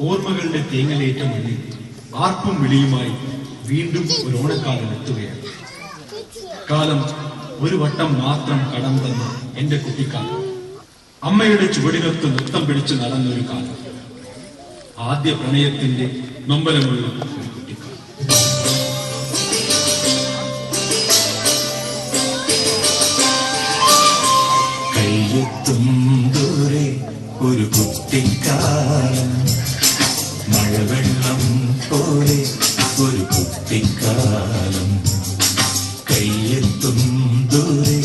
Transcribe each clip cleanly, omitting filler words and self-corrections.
ഓർമ്മകളുടെ തേങ്ങലേറ്റ മണ്ണിൽ ആർപ്പും വിളിയുമായി വീണ്ടും ഒരു ഓണക്കാലം എത്തുകയാണ്. കാലം ഒരു വട്ടം മാത്രം കടം തന്ന എന്റെ കുട്ടിക്കാലം, അമ്മയുടെ ചുവടിനൊത്ത് നൃത്തം പിടിച്ച് നടന്നൊരു കാലം, ആദ്യ പ്രണയത്തിന്റെ നൊമ്പലമുള്ള ഒരു കുട്ടിക്കാലം. കയ്യെത്തും ദൂരെ ഒരു കുട്ടിക്കാലം, മഴവെള്ളം പോലെ ഒരു കുട്ടിക്കാലം. കയ്യെത്തും ദൂരെ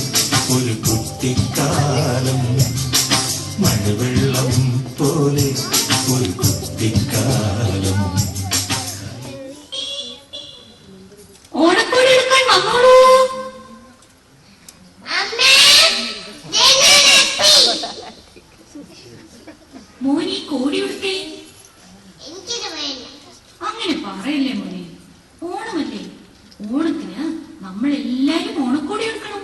ഒരു കുട്ടിക്കാലം, മഴവെള്ളം പോലെ ഒരു കുട്ടിക്കാലം. ഓണക്കോടി എടുക്കാൻ വന്നോളൂ. മോനി കോടി എടുത്തേ. അങ്ങനെ പറയല്ലേ മോനെ, ഓണമല്ലേ, ഓണത്തിന് നമ്മളെല്ലാരും ഓണക്കോടി എടുക്കണം.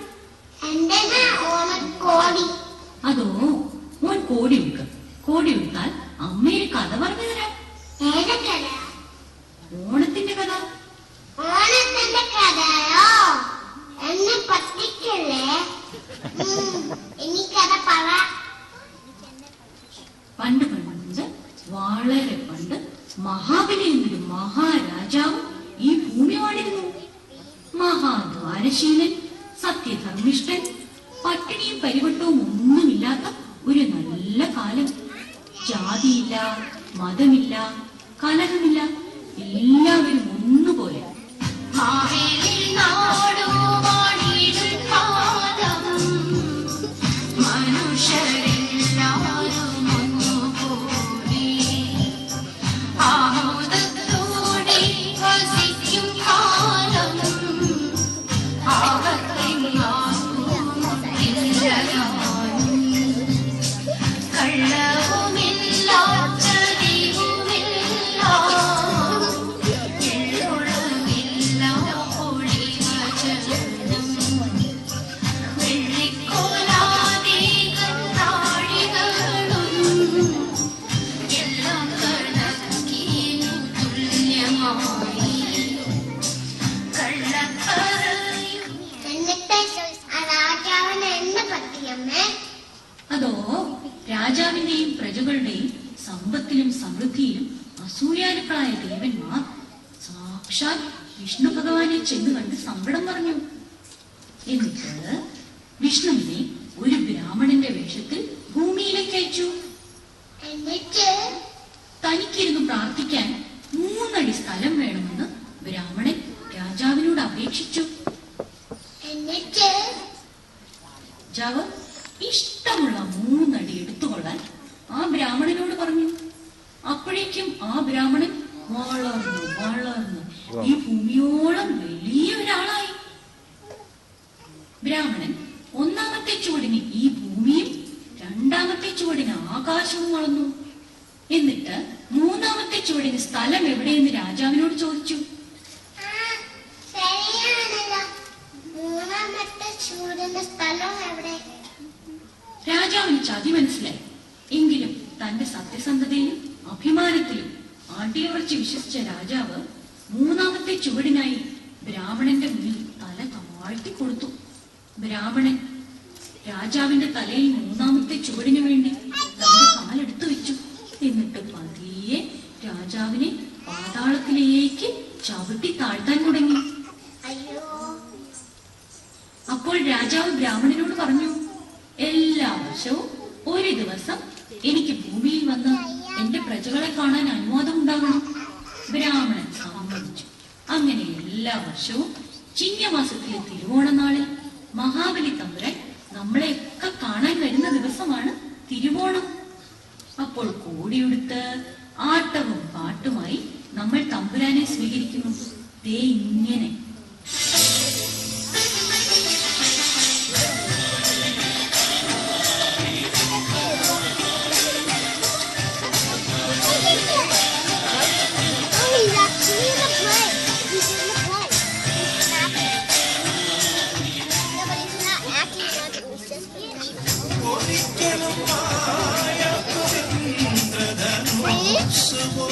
അതോ മോൻ കോടി എടുക്ക, കോടി എടുത്താൽ അമ്മയൊരു കഥ പറഞ്ഞു തരാം. ഓണത്തിന്റെ കഥ. ഓണത്തിന്റെ കഥയോ? എന്നെ പറ്റിക്കല്ലേ? എനിക്കഥ പറ. പണ്ട് പണ്ട്, വളരെ പണ്ട്, മഹാബലി എന്നൊരു മഹാരാജാവ് ഈ ഭൂമി വാണിരുന്നു. മഹാദ്വാരശീലൻ, സത്യധർമ്മിഷ്ഠൻ, പട്ടിണിയും പരിവട്ടവും ഒന്നുമില്ലാത്ത ഒരു നല്ല കാലം. ജാതിയില്ല, മതമില്ല, കലഹമില്ല, എല്ലാവരും ഒന്നുപോലെ. അതോ രാജാവിന്റെയും പ്രജകളുടെയും സമ്പത്തിലും സമൃദ്ധിയിലും അസൂയാലുക്കളായ ദേവന്മാർ സാക്ഷാൽ വിഷ്ണു ഭഗവാനെ ചെന്ന് കണ്ട് സങ്കടം പറഞ്ഞു. എന്നിട്ട് വിഷ്ണുവിനെ ഒരു ബ്രാഹ്മണന്റെ വേഷത്തിൽ ഭൂമിയിലേക്ക് അയച്ചു. തനിക്കിരുന്ന് പ്രാർത്ഥിക്കാൻ 3 അടി സ്ഥലം വേണമെന്ന് ബ്രാഹ്മണൻ രാജാവിനോട് അപേക്ഷിച്ചു. രാജാവ് ഇഷ്ടമുള്ള 3 അടി എടുത്തുകൊള്ളാൻ ആ ബ്രാഹ്മണനോട് പറഞ്ഞു. അപ്പോഴേക്കും ആ ബ്രാഹ്മണൻ വളർന്നു വളർന്നു ഈ ഭൂമിയോളം വലിയ ഒരാളായി. ബ്രാഹ്മണൻ 1-ാമത്തെ ചുവടിന് ഈ ഭൂമിയും 2-ാമത്തെ ചുവടിന് ആകാശവും വളർന്നു. എന്നിട്ട് 3-ാമത്തെ ചുവടിന് സ്ഥലം എവിടെയെന്ന് രാജാവിനോട് ചോദിച്ചു. രാജാവിന് ചതി മനസ്സിലായി. എങ്കിലും തന്റെ സത്യസന്ധതയിലും അഭിമാനത്തിലും ആട്ടിയുറച്ച് വിശ്വസിച്ച രാജാവ് 3-ാമത്തെ ചുവടിനായി ബ്രാഹ്മണന്റെ മുന്നിൽ തല താഴ്ത്തി കൊടുത്തു. ബ്രാഹ്മണൻ രാജാവിന്റെ തലയിൽ 3-ാമത്തെ ചുവടിനു വേണ്ടി തന്റെ കാലെടുത്തു വെച്ചു. എന്നിട്ട് പതിയെ രാജാവിനെ പാതാളത്തിലേക്ക് ചവിട്ടി താഴ്ത്താൻ തുടങ്ങി. അപ്പോൾ രാജാവ് ബ്രാഹ്മണനോട് പറഞ്ഞു, എല്ലാ വർഷവും ഒരു ദിവസം എനിക്ക് ഭൂമിയിൽ വന്ന് എന്റെ പ്രജകളെ കാണാൻ അനുവാദം ഉണ്ടാകണം. ബ്രാഹ്മണൻ സമ്മതിച്ചു. അങ്ങനെ എല്ലാ വർഷവും ചിങ്ങമാസത്തിലെ തിരുവോണനാളിൽ മഹാബലി തമ്പുരാൻ നമ്മളെയൊക്കെ കാണാൻ വരുന്ന ദിവസമാണ് തിരുവോണം. അപ്പോൾ കോടിയെടുത്ത് ആട്ടവും പാട്ടുമായി നമ്മൾ തമ്പുരാനെ സ്വീകരിക്കുന്നു. ദേ ഇങ്ങനെ. Ready?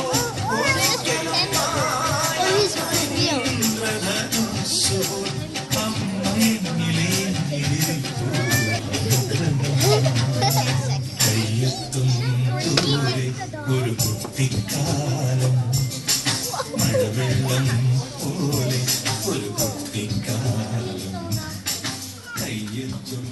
കയ്യെത്തും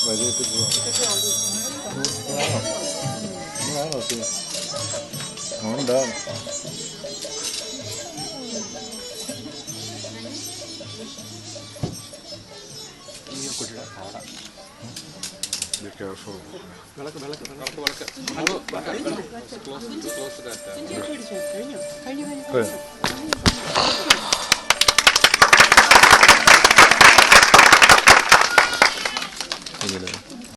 വലിയിട്ട് പോവാ Be careful. Good.